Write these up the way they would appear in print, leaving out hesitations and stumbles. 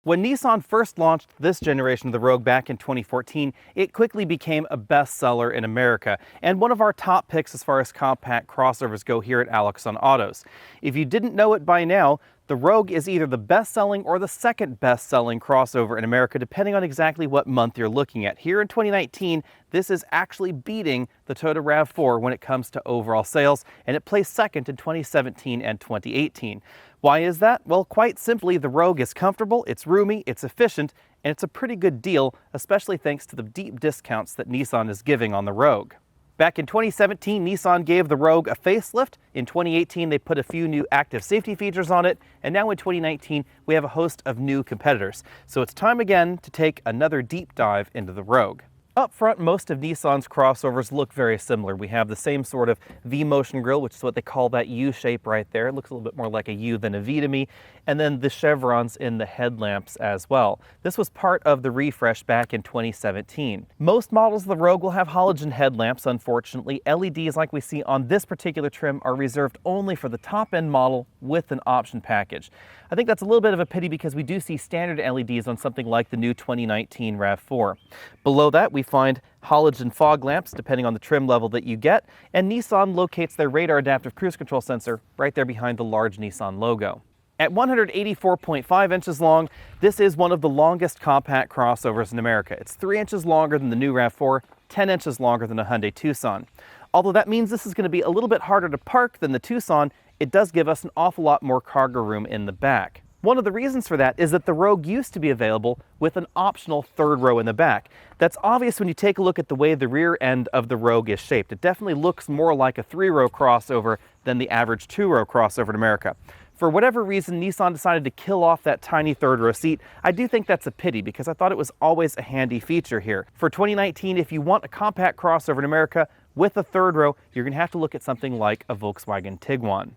When Nissan first launched this generation of the Rogue back in 2014, it quickly became a bestseller in America and one of our top picks as far as compact crossovers go here at Alex on Autos. If you didn't know it by now, the Rogue is either the best-selling or the second best-selling crossover in America, depending on exactly what month you're looking at. Here in 2019, this is actually beating the Toyota RAV4 when it comes to overall sales, and it placed second in 2017 and 2018. Why is that? Well, quite simply, the Rogue is comfortable, it's roomy, it's efficient, and it's a pretty good deal, especially thanks to the deep discounts that Nissan is giving on the Rogue. Back in 2017, Nissan gave the Rogue a facelift. In 2018, they put a few new active safety features on it. And now in 2019, we have a host of new competitors. So it's time again to take another deep dive into the Rogue. Up front, most of Nissan's crossovers look very similar. We have the same sort of V-motion grille, which is what they call that U shape right there. It looks a little bit more like a U than a V to me. And then the chevrons in the headlamps as well. This was part of the refresh back in 2017. Most models of the Rogue will have halogen headlamps, unfortunately. LEDs like we see on this particular trim are reserved only for the top-end model with an option package. I think that's a little bit of a pity because we do see standard LEDs on something like the new 2019 RAV4. Below that, we find halogen fog lamps, depending on the trim level that you get, and Nissan locates their radar adaptive cruise control sensor right there behind the large Nissan logo. At 184.5 inches long, this is one of the longest compact crossovers in America. It's 3 inches longer than the new RAV4, 10 inches longer than a Hyundai Tucson. Although that means this is going to be a little bit harder to park than the Tucson, it does give us an awful lot more cargo room in the back. One of the reasons for that is that the Rogue used to be available with an optional third row in the back. That's obvious when you take a look at the way the rear end of the Rogue is shaped. It definitely looks more like a 3-row crossover than the average 2-row crossover in America. For whatever reason, Nissan decided to kill off that tiny third row seat. I do think that's a pity because I thought it was always a handy feature here. For 2019, if you want a compact crossover in America with a third row, you're going to have to look at something like a Volkswagen Tiguan.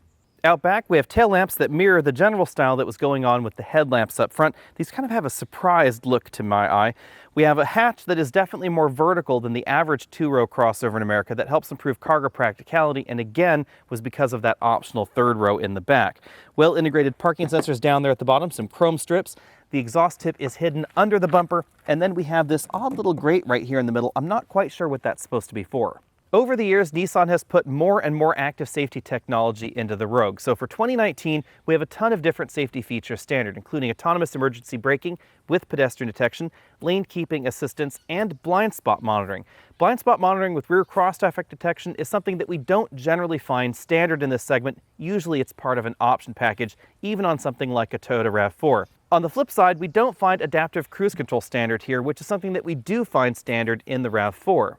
Out back, we have tail lamps that mirror the general style that was going on with the headlamps up front. These kind of have a surprised look to my eye. We have a hatch that is definitely more vertical than the average 2-row crossover in America that helps improve cargo practicality, and again was because of that optional third row in the back. Well integrated parking sensors down there at the bottom, some chrome strips. The exhaust tip is hidden under the bumper, and then we have this odd little grate right here in the middle. I'm not quite sure what that's supposed to be for. Over the years, Nissan has put more and more active safety technology into the Rogue. So for 2019, we have a ton of different safety features standard, including autonomous emergency braking with pedestrian detection, lane keeping assistance, and blind spot monitoring. Blind spot monitoring with rear cross traffic detection is something that we don't generally find standard in this segment. Usually it's part of an option package, even on something like a Toyota RAV4. On the flip side, we don't find adaptive cruise control standard here, which is something that we do find standard in the RAV4.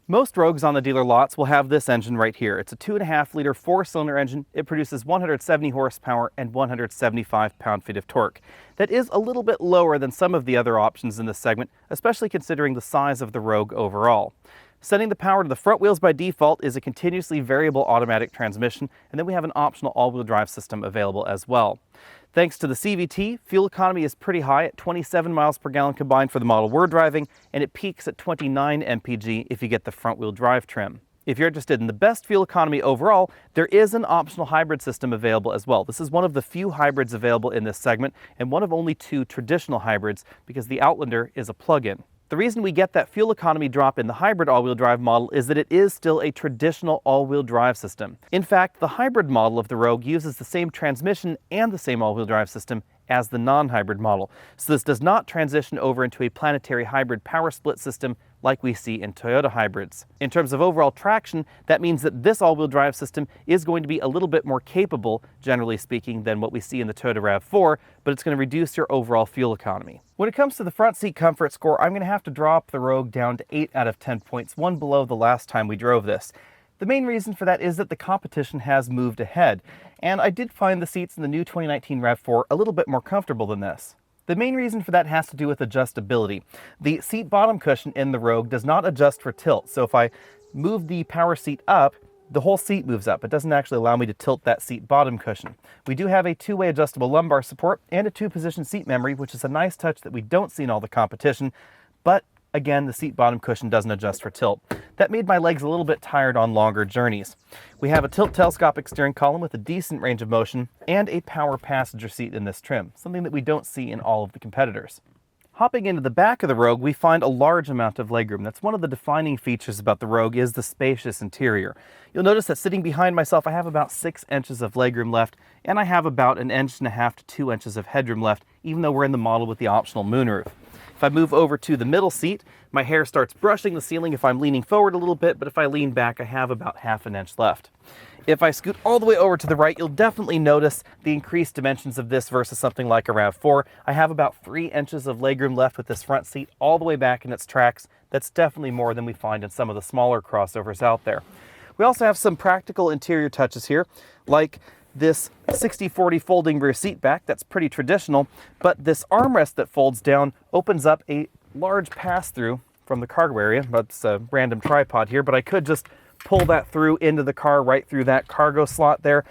Most Rogues on the dealer lots will have this engine right here. It's a 2.5-liter 4-cylinder engine. It produces 170 horsepower and 175 pound-feet of torque. That is a little bit lower than some of the other options in this segment, especially considering the size of the Rogue overall. Setting the power to the front wheels by default is a continuously variable automatic transmission, and then we have an optional all-wheel drive system available as well. Thanks to the CVT, fuel economy is pretty high at 27 miles per gallon combined for the model we're driving, and it peaks at 29 mpg if you get the front-wheel drive trim. If you're interested in the best fuel economy overall, there is an optional hybrid system available as well. This is one of the few hybrids available in this segment, and one of only 2 traditional hybrids because the Outlander is a plug-in. The reason we get that fuel economy drop in the hybrid all-wheel drive model is that it is still a traditional all-wheel drive system. In fact, the hybrid model of the Rogue uses the same transmission and the same all-wheel drive system as the non-hybrid model. So this does not transition over into a planetary hybrid power split system like we see in Toyota hybrids. In terms of overall traction, that means that this all-wheel drive system is going to be a little bit more capable, generally speaking, than what we see in the Toyota RAV4, but it's going to reduce your overall fuel economy. When it comes to the front seat comfort score, I'm going to have to drop the Rogue down to 8 out of 10 points, one below the last time we drove this. The main reason for that is that the competition has moved ahead, and I did find the seats in the new 2019 RAV4 a little bit more comfortable than this. The main reason for that has to do with adjustability. The seat bottom cushion in the Rogue does not adjust for tilt, so if I move the power seat up, the whole seat moves up. It doesn't actually allow me to tilt that seat bottom cushion. We do have a 2-way adjustable lumbar support and a 2-position seat memory, which is a nice touch that we don't see in all the competition, but Again, the seat bottom cushion doesn't adjust for tilt. That made my legs a little bit tired on longer journeys. We have a tilt telescopic steering column with a decent range of motion and a power passenger seat in this trim, something that we don't see in all of the competitors. Hopping into the back of the Rogue, we find a large amount of legroom. That's one of the defining features about the Rogue is the spacious interior. You'll notice that sitting behind myself, I have about 6 inches of legroom left, and I have about 1.5 inches to 2 inches of headroom left, even though we're in the model with the optional moonroof. If I move over to the middle seat, my hair starts brushing the ceiling if I'm leaning forward a little bit, but if I lean back, I have about 1/2 inch left. If I scoot all the way over to the right, you'll definitely notice the increased dimensions of this versus something like a RAV4. I have about 3 inches of legroom left with this front seat all the way back in its tracks. That's definitely more than we find in some of the smaller crossovers out there. We also have some practical interior touches here, like this 60/40 folding rear seat back. That's pretty traditional, but this armrest that folds down opens up a large pass-through from the cargo area. That's a random tripod here, but I could just pull that through into the car right through that cargo slot there.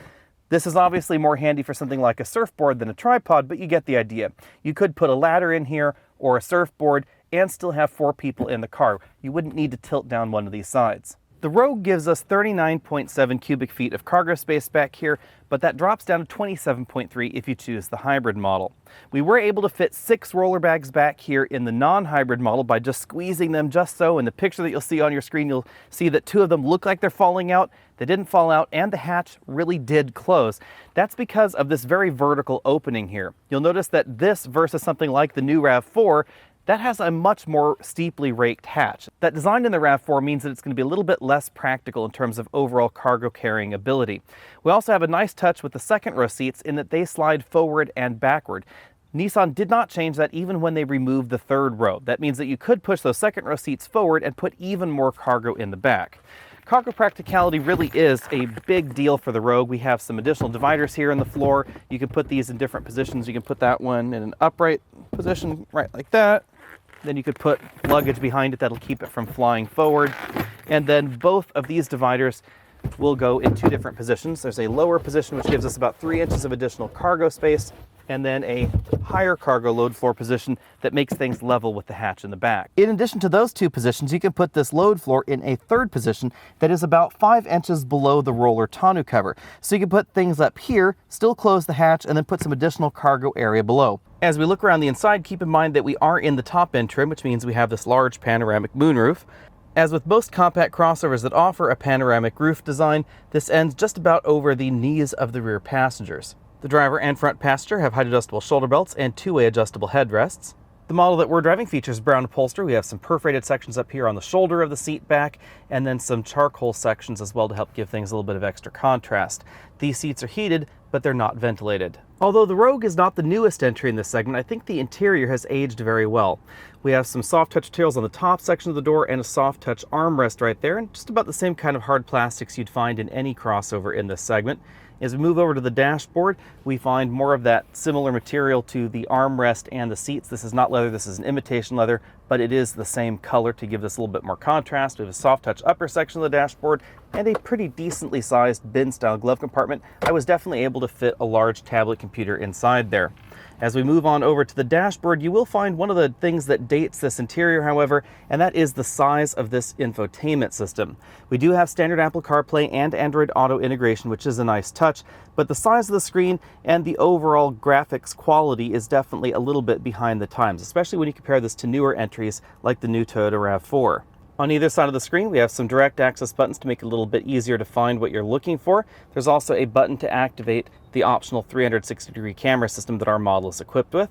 This is obviously more handy for something like a surfboard than a tripod, but you get the idea. You could put a ladder in here or a surfboard and still have 4 people in the car. You wouldn't need to tilt down one of these sides. The Rogue gives us 39.7 cubic feet of cargo space back here, but that drops down to 27.3 if you choose the hybrid model. We were able to fit 6 roller bags back here in the non-hybrid model by just squeezing them just so. In the picture that you'll see on your screen, you'll see that 2 of them look like they're falling out. They didn't fall out, and the hatch really did close. That's because of this very vertical opening here. You'll notice that this versus something like the new RAV4, that has a much more steeply raked hatch. That design in the RAV4 means that it's going to be a little bit less practical in terms of overall cargo carrying ability. We also have a nice touch with the second row seats in that they slide forward and backward. Nissan did not change that even when they removed the third row. That means that you could push those second row seats forward and put even more cargo in the back. Cargo practicality really is a big deal for the Rogue. We have some additional dividers here in the floor. You can put these in different positions. You can put that one in an upright position, right like that. Then you could put luggage behind it that'll keep it from flying forward. And then both of these dividers will go in 2 different positions. There's a lower position which gives us about 3 inches of additional cargo space, and then a higher cargo load floor position that makes things level with the hatch in the back. In addition to those 2 positions, you can put this load floor in a third position that is about 5 inches below the roller tonneau cover. So you can put things up here, still close the hatch, and then put some additional cargo area below. As we look around the inside, keep in mind that we are in the top end trim, which means we have this large panoramic moonroof. As with most compact crossovers that offer a panoramic roof design, this ends just about over the knees of the rear passengers. The driver and front passenger have height adjustable shoulder belts and 2-way adjustable headrests. The model that we're driving features brown upholstery. We have some perforated sections up here on the shoulder of the seat back, and then some charcoal sections as well to help give things a little bit of extra contrast. These seats are heated, but they're not ventilated. Although the Rogue is not the newest entry in this segment, I think the interior has aged very well. We have some soft touch materials on the top section of the door and a soft touch armrest right there, and just about the same kind of hard plastics you'd find in any crossover in this segment. As we move over to the dashboard, we find more of that similar material to the armrest and the seats. This is not leather, this is an imitation leather, but it is the same color to give this a little bit more contrast. We have a soft touch upper section of the dashboard and a pretty decently sized bin style glove compartment. I was definitely able to fit a large tablet computer inside there. As we move on over to the dashboard, you will find one of the things that dates this interior, however, and that is the size of this infotainment system. We do have standard Apple CarPlay and Android Auto integration, which is a nice touch, but the size of the screen and the overall graphics quality is definitely a little bit behind the times, especially when you compare this to newer entries like the new Toyota RAV4. On either side of the screen, we have some direct access buttons to make it a little bit easier to find what you're looking for. There's also a button to activate the optional 360-degree camera system that our model is equipped with.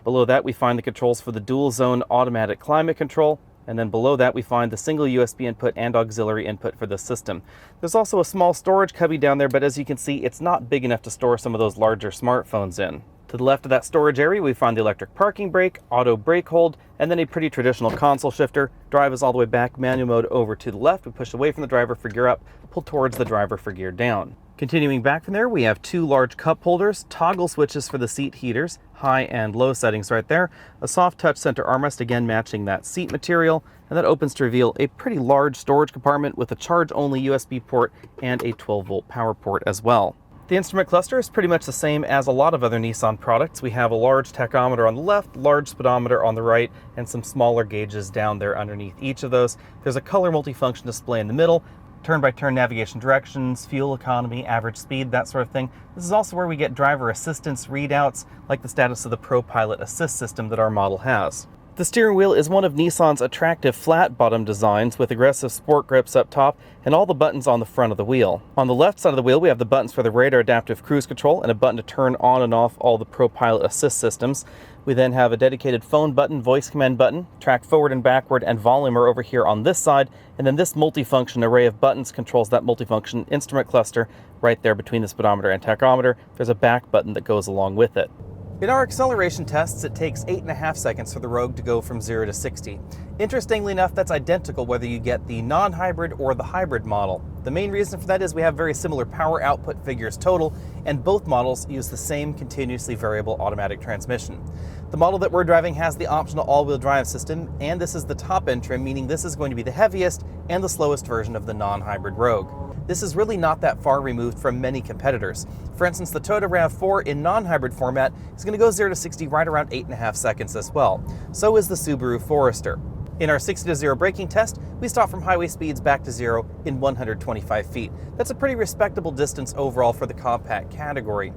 Below that, we find the controls for the dual zone automatic climate control. And then below that, we find the single USB input and auxiliary input for the system. There's also a small storage cubby down there, but as you can see, it's not big enough to store some of those larger smartphones in. To the left of that storage area, we find the electric parking brake, auto brake hold, and then a pretty traditional console shifter. Drive is all the way back, manual mode over to the left. We push away from the driver for gear up, pull towards the driver for gear down. Continuing back from there, we have 2 large cup holders, toggle switches for the seat heaters, high and low settings right there, a soft touch center armrest, again matching that seat material, and that opens to reveal a pretty large storage compartment with a charge-only USB port and a 12-volt power port as well. The instrument cluster is pretty much the same as a lot of other Nissan products. We have a large tachometer on the left, large speedometer on the right, and some smaller gauges down there underneath each of those. There's a color multifunction display in the middle, turn-by-turn navigation directions, fuel economy, average speed, that sort of thing. This is also where we get driver assistance readouts, like the status of the ProPilot Assist system that our model has. The steering wheel is one of Nissan's attractive flat bottom designs with aggressive sport grips up top and all the buttons on the front of the wheel. On the left side of the wheel, we have the buttons for the radar adaptive cruise control and a button to turn on and off all the ProPilot Assist systems. We then have a dedicated phone button, voice command button, track forward and backward, and volume are over here on this side. And then this multifunction array of buttons controls that multifunction instrument cluster right there between the speedometer and tachometer. There's a back button that goes along with it. In our acceleration tests, it takes 8.5 seconds for the Rogue to go from 0 to 60. Interestingly enough, that's identical whether you get the non-hybrid or the hybrid model. The main reason for that is we have very similar power output figures total, and both models use the same continuously variable automatic transmission. The model that we're driving has the optional all-wheel drive system, and this is the top-end trim, meaning this is going to be the heaviest and the slowest version of the non-hybrid Rogue. This is really not that far removed from many competitors. For instance, the Toyota RAV4 in non-hybrid format is going to go 0 to 60 right around 8.5 seconds as well. So is the Subaru Forester. In our 60 to 0 braking test, we stop from highway speeds back to 0 in 125 feet. That's a pretty respectable distance overall for the compact category.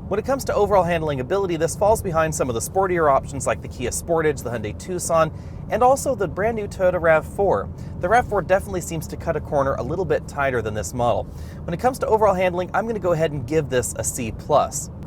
When it comes to overall handling ability, this falls behind some of the sportier options like the Kia Sportage, the Hyundai Tucson, and also the brand new Toyota RAV4. The RAV4 definitely seems to cut a corner a little bit tighter than this model. When it comes to overall handling, I'm going to go ahead and give this a C+.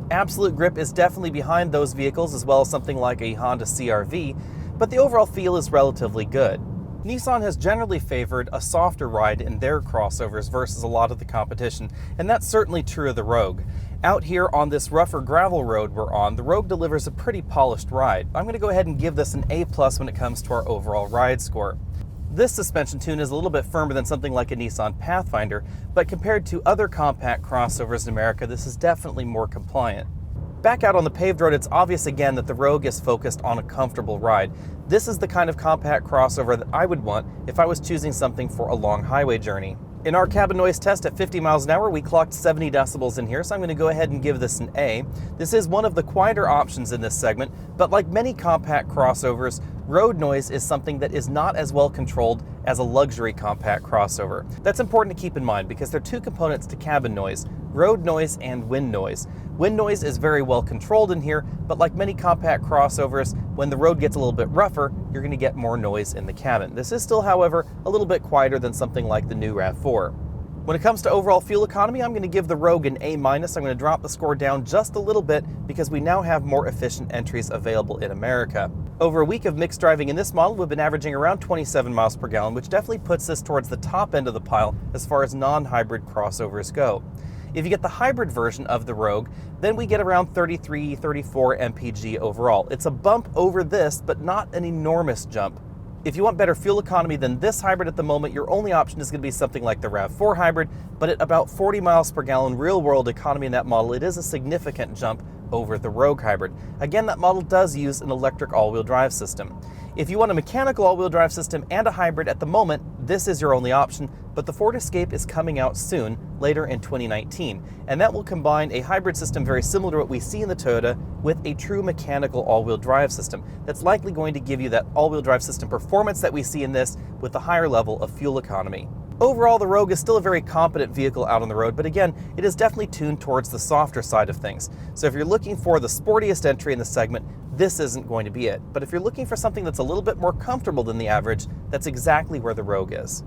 Absolute grip is definitely behind those vehicles, as well as something like a Honda CR-V, but the overall feel is relatively good. Nissan has generally favored a softer ride in their crossovers versus a lot of the competition, and that's certainly true of the Rogue. Out here on this rougher gravel road we're on, the Rogue delivers a pretty polished ride. I'm going to go ahead and give this an A+ when it comes to our overall ride score. This suspension tune is a little bit firmer than something like a Nissan Pathfinder, but compared to other compact crossovers in America, this is definitely more compliant. Back out on the paved road, it's obvious again that the Rogue is focused on a comfortable ride. This is the kind of compact crossover that I would want if I was choosing something for a long highway journey. In our cabin noise test at 50 miles an hour, we clocked 70 decibels in here, so I'm going to go ahead and give this an A. This is one of the quieter options in this segment, but like many compact crossovers, road noise is something that is not as well controlled as a luxury compact crossover. That's important to keep in mind because there are two components to cabin noise: road noise and wind noise. Wind noise is very well controlled in here, but like many compact crossovers, when the road gets a little bit rougher, you're going to get more noise in the cabin. This is still, however, a little bit quieter than something like the new RAV4. When it comes to overall fuel economy, I'm going to give the Rogue an A-. I'm going to drop the score down just a little bit because we now have more efficient entries available in America. Over a week of mixed driving in this model, we've been averaging around 27 miles per gallon, which definitely puts us towards the top end of the pile as far as non-hybrid crossovers go. If you get the hybrid version of the Rogue, then we get around 33, 34 mpg overall. It's a bump over this, but not an enormous jump. If you want better fuel economy than this hybrid at the moment, your only option is going to be something like the RAV4 hybrid, but at about 40 miles per gallon real-world economy in that model, it is a significant jump over the Rogue hybrid. Again, that model does use an electric all-wheel drive system. If you want a mechanical all-wheel drive system and a hybrid at the moment, this is your only option, but the Ford Escape is coming out soon, later in 2019, and that will combine a hybrid system very similar to what we see in the Toyota with a true mechanical all-wheel drive system. That's likely going to give you that all-wheel drive system performance that we see in this with a higher level of fuel economy. Overall, the Rogue is still a very competent vehicle out on the road, but again, it is definitely tuned towards the softer side of things. So if you're looking for the sportiest entry in the segment, this isn't going to be it. But if you're looking for something that's a little bit more comfortable than the average, that's exactly where the Rogue is.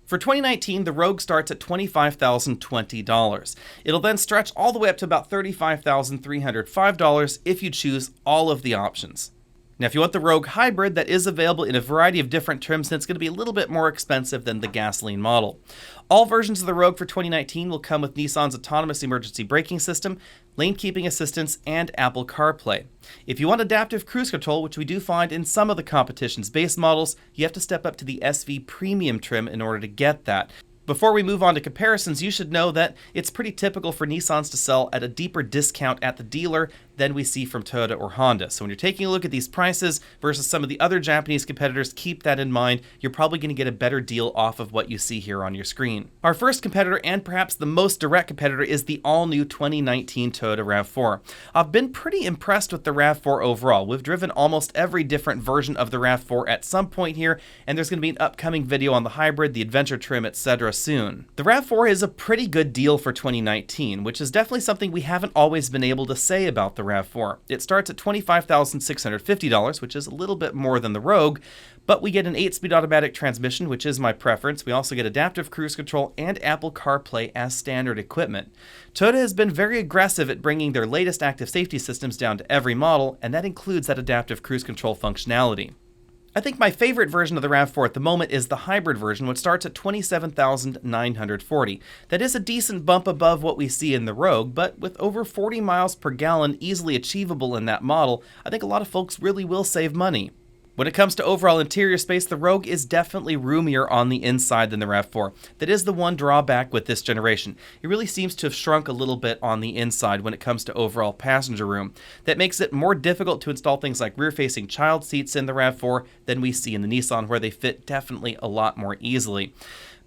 For 2019, the Rogue starts at $25,020. It'll then stretch all the way up to about $35,305 if you choose all of the options. Now, if you want the Rogue Hybrid, that is available in a variety of different trims, and it's going to be a little bit more expensive than the gasoline model. All versions of the Rogue for 2019 will come with Nissan's autonomous emergency braking system, lane keeping assistance, and Apple CarPlay. If you want adaptive cruise control, which we do find in some of the competition's base models, you have to step up to the SV Premium trim in order to get that. Before we move on to comparisons, you should know that it's pretty typical for Nissans to sell at a deeper discount at the dealer than we see from Toyota or Honda. So when you're taking a look at these prices versus some of the other Japanese competitors, keep that in mind. You're probably going to get a better deal off of what you see here on your screen. Our first competitor, and perhaps the most direct competitor, is the all-new 2019 Toyota RAV4. I've been pretty impressed with the RAV4 overall. We've driven almost every different version of the RAV4 at some point here, and there's going to be an upcoming video on the hybrid, the adventure trim, etc. soon. The RAV4 is a pretty good deal for 2019, which is definitely something we haven't always been able to say about the RAV4. It starts at $25,650, which is a little bit more than the Rogue, but we get an 8-speed automatic transmission, which is my preference. We also get adaptive cruise control and Apple CarPlay as standard equipment. Toyota has been very aggressive at bringing their latest active safety systems down to every model, and that includes that adaptive cruise control functionality. I think my favorite version of the RAV4 at the moment is the hybrid version, which starts at $27,940. That is a decent bump above what we see in the Rogue, but with over 40 miles per gallon easily achievable in that model, I think a lot of folks really will save money. When it comes to overall interior space, the Rogue is definitely roomier on the inside than the RAV4. That is the one drawback with this generation. It really seems to have shrunk a little bit on the inside when it comes to overall passenger room. That makes it more difficult to install things like rear-facing child seats in the RAV4 than we see in the Nissan, where they fit definitely a lot more easily.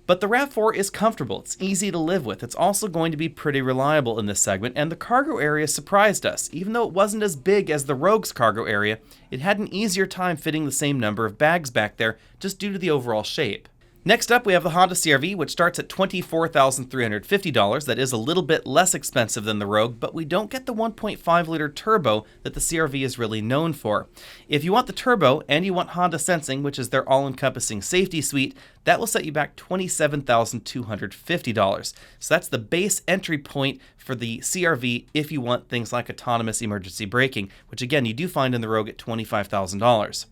But the RAV4 is comfortable, it's easy to live with, it's also going to be pretty reliable in this segment, and the cargo area surprised us. Even though it wasn't as big as the Rogue's cargo area, it had an easier time fitting the same number of bags back there just due to the overall shape. Next up, we have the Honda CR-V, which starts at $24,350. That is a little bit less expensive than the Rogue, but we don't get the 1.5-liter turbo that the CR-V is really known for. If you want the turbo and you want Honda Sensing, which is their all-encompassing safety suite, that will set you back $27,250. So that's the base entry point for the CR-V if you want things like autonomous emergency braking, which again, you do find in the Rogue at $25,000.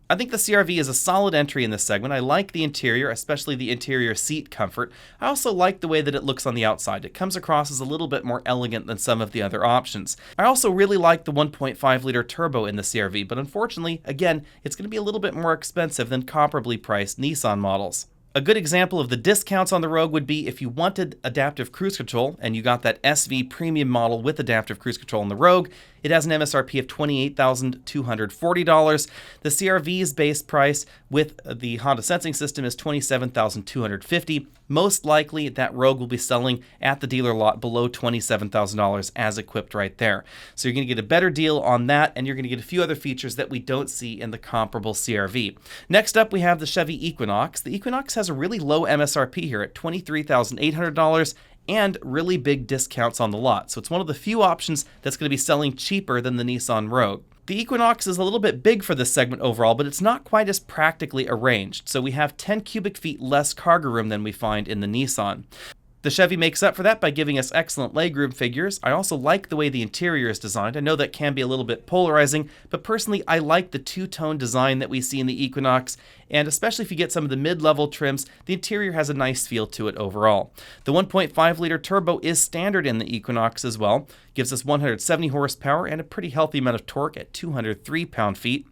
I think the CR-V is a solid entry in this segment. I like the interior, especially the interior seat comfort. I also like the way that it looks on the outside. It comes across as a little bit more elegant than some of the other options. I also really like the 1.5-liter turbo in the CR-V, but unfortunately, again, it's going to be a little bit more expensive than comparably priced Nissan models. A good example of the discounts on the Rogue would be if you wanted adaptive cruise control and you got that SV premium model with adaptive cruise control in the Rogue. It has an MSRP of $28,240. The CR-V's base price with the Honda Sensing system is $27,250. Most likely that Rogue will be selling at the dealer lot below $27,000 as equipped right there. So you're going to get a better deal on that, and you're going to get a few other features that we don't see in the comparable CR-V. Next up, we have the Chevy Equinox. The Equinox has a really low MSRP here at $23,800 and really big discounts on the lot. So it's one of the few options that's going to be selling cheaper than the Nissan Rogue. The Equinox is a little bit big for this segment overall, but it's not quite as practically arranged. So we have 10 cubic feet less cargo room than we find in the Nissan. The Chevy makes up for that by giving us excellent legroom figures. I also like the way the interior is designed. I know that can be a little bit polarizing, but personally I like the two-tone design that we see in the Equinox, and especially if you get some of the mid-level trims, the interior has a nice feel to it overall. The 1.5-liter turbo is standard in the Equinox as well. Gives us 170 horsepower and a pretty healthy amount of torque at 203 pound-feet.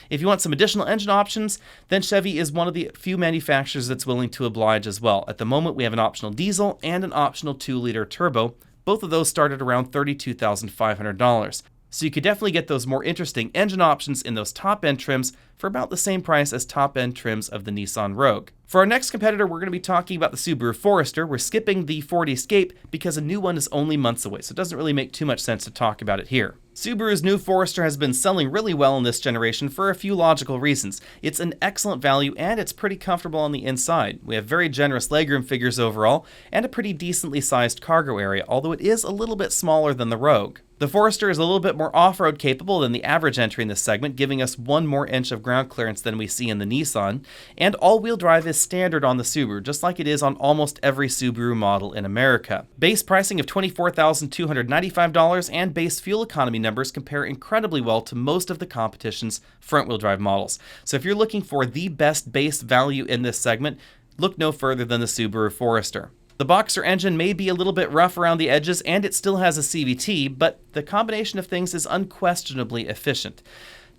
If you want some additional engine options, then Chevy is one of the few manufacturers that's willing to oblige as well. At the moment, we have an optional diesel and an optional 2-liter turbo. Both of those start at around $32,500. So you could definitely get those more interesting engine options in those top-end trims for about the same price as top-end trims of the Nissan Rogue. For our next competitor, we're going to be talking about the Subaru Forester. We're skipping the Ford Escape because a new one is only months away, so it doesn't really make too much sense to talk about it here. Subaru's new Forester has been selling really well in this generation for a few logical reasons. It's an excellent value and it's pretty comfortable on the inside. We have very generous legroom figures overall and a pretty decently sized cargo area, although it is a little bit smaller than the Rogue. The Forester is a little bit more off-road capable than the average entry in this segment, giving us 1 more inch of ground clearance than we see in the Nissan, and all-wheel drive is standard on the Subaru, just like it is on almost every Subaru model in America. Base pricing of $24,295 and base fuel economy numbers compare incredibly well to most of the competition's front-wheel drive models. So if you're looking for the best base value in this segment, look no further than the Subaru Forester. The Boxer engine may be a little bit rough around the edges, and it still has a CVT, but the combination of things is unquestionably efficient.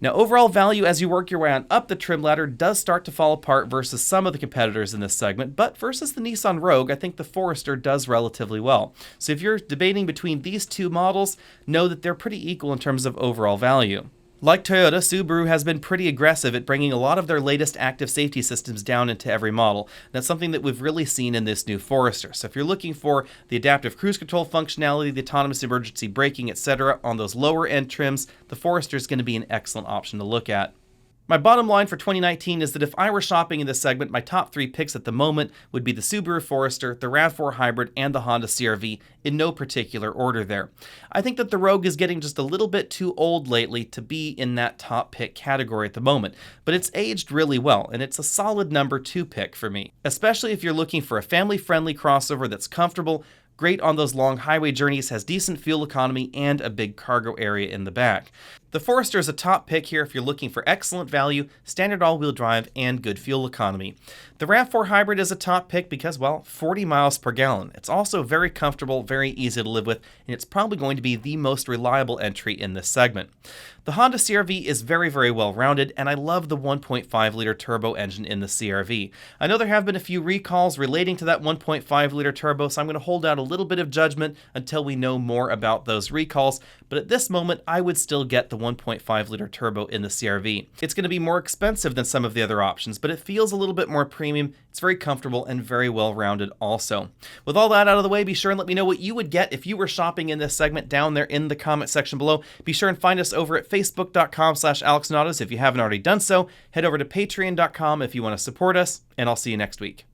Now, overall value as you work your way on up the trim ladder does start to fall apart versus some of the competitors in this segment, but versus the Nissan Rogue, I think the Forester does relatively well. So if you're debating between these two models, know that they're pretty equal in terms of overall value. Like Toyota, Subaru has been pretty aggressive at bringing a lot of their latest active safety systems down into every model. That's something that we've really seen in this new Forester. So if you're looking for the adaptive cruise control functionality, the autonomous emergency braking, etc. on those lower end trims, the Forester is going to be an excellent option to look at. My bottom line for 2019 is that if I were shopping in this segment, my top 3 picks at the moment would be the Subaru Forester, the RAV4 Hybrid, and the Honda CR-V, in no particular order there. I think that the Rogue is getting just a little bit too old lately to be in that top pick category at the moment, but it's aged really well, and it's a solid number 2 pick for me, especially if you're looking for a family-friendly crossover that's comfortable, great on those long highway journeys, has decent fuel economy, and a big cargo area in the back. The Forester is a top pick here if you're looking for excellent value, standard all-wheel drive, and good fuel economy. The RAV4 Hybrid is a top pick because, well, 40 miles per gallon. It's also very comfortable, very easy to live with, and it's probably going to be the most reliable entry in this segment. The Honda CR-V is very, very well-rounded, and I love the 1.5-liter turbo engine in the CR-V. I know there have been a few recalls relating to that 1.5-liter turbo, so I'm going to hold out a little bit of judgment until we know more about those recalls, but at this moment, I would still get the 1.5-liter turbo in the CR-V. It's going to be more expensive than some of the other options, but it feels a little bit more premium. It's very comfortable and very well-rounded also. With all that out of the way, be sure and let me know what you would get if you were shopping in this segment down there in the comment section below. Be sure and find us over at facebook.com/AlexNautos if you haven't already done so. Head over to patreon.com if you want to support us, and I'll see you next week.